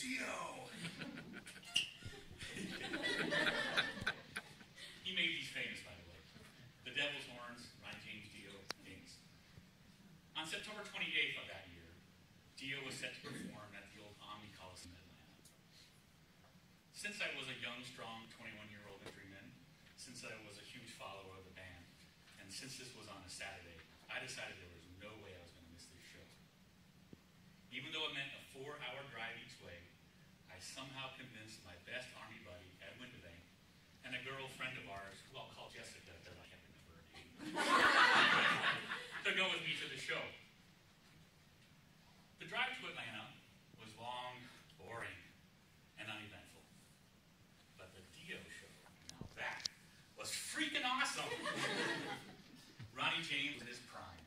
Dio! He made these famous, by the way. The Devil's Horns, Ronnie James Dio, famous. On September 28th of that year, Dio was set to perform at the old Omni Coliseum in Atlanta. Since I was a young, strong 21-year-old countryman, since I was a huge follower of the band, and since this was on a Saturday, I decided there was no way I was going to miss this show. Even though it meant a 4-hour drive each way, I somehow convinced my best Army buddy, Ed Winterbank, and a girlfriend of ours, who I'll call Jessica, because I can't remember her name, to go with me to the show. The drive to Atlanta was long, boring, and uneventful. But the Dio show, now that was freaking awesome! Ronnie James in his prime.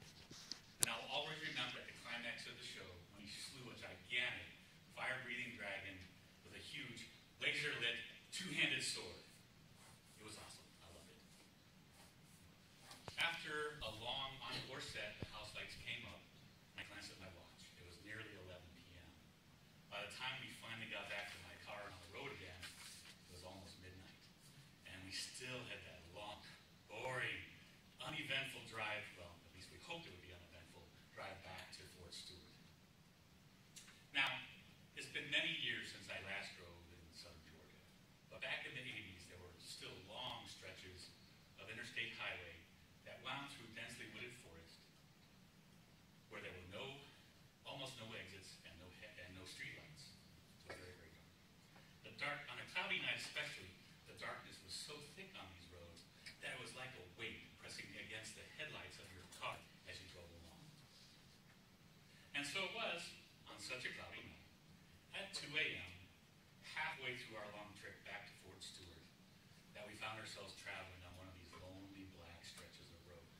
And I'll always remember at the climax of the show when he slew a gigantic, fire-breathing dragon with a huge, laser-lit, two-handed sword. It was awesome. I loved it. After a long encore set, the house lights came up. I glanced at my watch. It was nearly 11 p.m. By the time we finally got back to my car and on the road again, it was almost midnight. And we still had that long, boring, uneventful drive, well, at least we hoped it would be uneventful, drive back to Fort Stewart. Now, it's been many years since I last drove in southern Georgia, but back in the 80s, there were still long stretches of interstate highway that wound through densely wooded forest, where there were almost no exits and no streetlights. It was very, very dark. On a cloudy night especially, the darkness was so thick on these roads that it was like a weight pressing against the headlights of your car as you drove along. And so it was, on such a cloudy night, at 2 a.m., halfway through our long trip back to Fort Stewart, that we found ourselves traveling on one of these lonely black stretches of road.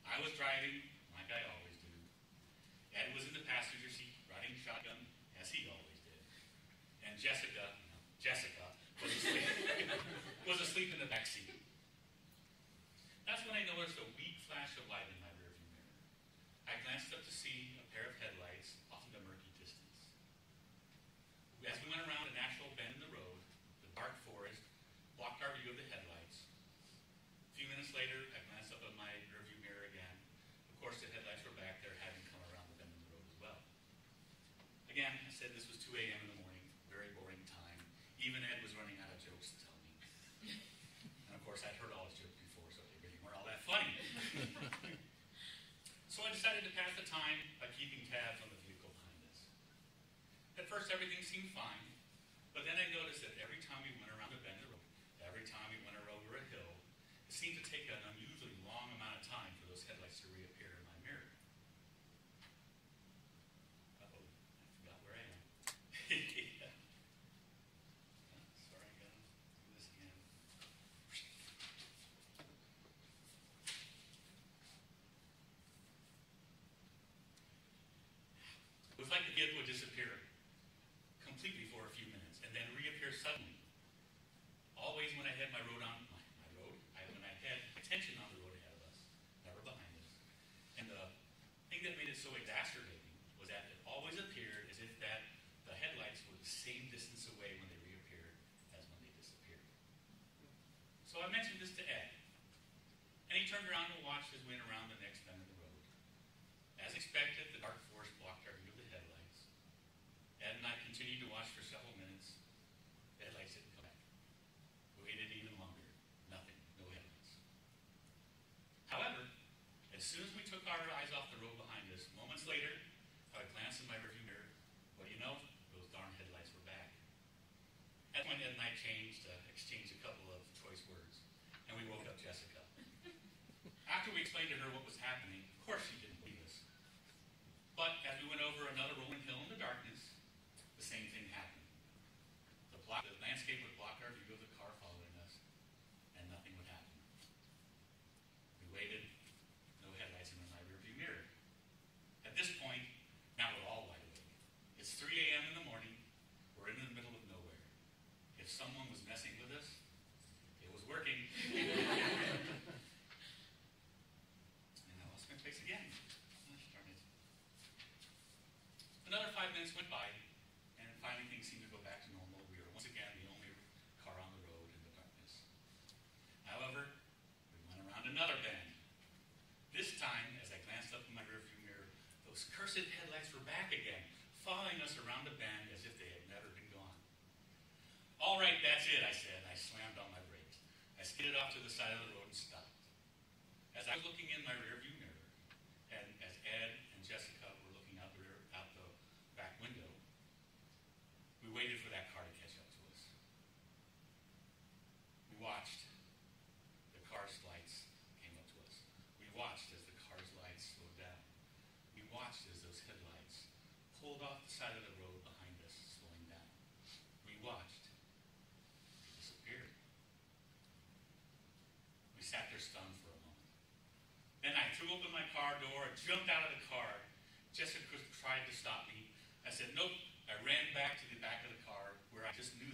I was driving, like I always do. Ed was in the passenger seat, riding shotgun, as he always did. And Jessica was asleep in the back seat. That's when I noticed a weak flash of light in my rearview mirror. I glanced up to see a pair of headlights off in the murky distance. As we went around a natural bend in the road, the dark forest blocked our view of the headlights. A few minutes later, I glanced up at my rearview mirror again. Of course, the headlights were back there, having come around the bend in the road as well. Again, I said this was 2 a.m. in the morning, very boring time. Even Ed was running out of jokes to tell me. And of course, I'd heard all his jokes before, so they really weren't all that funny. So I decided to pass the time by keeping tabs on the vehicle behind us. At first, everything seemed fine, but then I noticed that every time we went around a bend in the road, every time we went over a hill, it seemed to take an unusually long amount of time for those headlights to reappear in my mirror. Uh-oh, I forgot where I am. Yeah. Sorry, I gotta do this again. It was like the vehicle would disappear completely for a few minutes and then reappear suddenly. Always when I had my road on when I had attention on the road ahead of us, never behind us. And the thing that made it so exacerbating was that it always appeared as if that the headlights were the same distance away when they reappeared as when they disappeared. So I mentioned this to Ed, and he turned around and watched as we went around the next bend of the road. As expected, the dark forest blocked our view of the headlights. Ed and I continued to watch for several minutes. The headlights didn't come back. We waited even longer. Nothing. No headlights. However, as soon as we took our eyes off the road behind us, moments later, I glanced in my rearview mirror. What do you know? Those darn headlights were back. At that point, Ed and I exchanged a couple of choice words, and we woke up Jessica. After we explained to her what was happening, of course she didn't believe us. But as we went over another rolling hill in the darkness, the same thing happened. The landscape would block our view of the car following us, and nothing would happen. We waited, no headlights in my rearview mirror. At this point, now we're all wide awake. It's 3 a.m. in the morning. We're in the middle of nowhere. If someone was messing with us, it was working. And I lost my place again. Gosh darn it. Another 5 minutes went by, and finally things following us around the bend as if they had never been gone. All right, that's it, I said, and I slammed on my brakes. I skidded off to the side of the road and stopped. As I was looking in my rearview mirror, and as Ed and Jessica were looking out the back window, we waited for that car to catch up to us. We watched. The car's lights came up to us. We watched as the car's lights slowed down. We watched as those headlights pulled off the side of the road behind us, slowing down. We watched. They disappeared. We sat there stunned for a moment. Then I threw open my car door and jumped out of the car. Jessica tried to stop me. I said, nope. I ran back to the back of the car where I just knew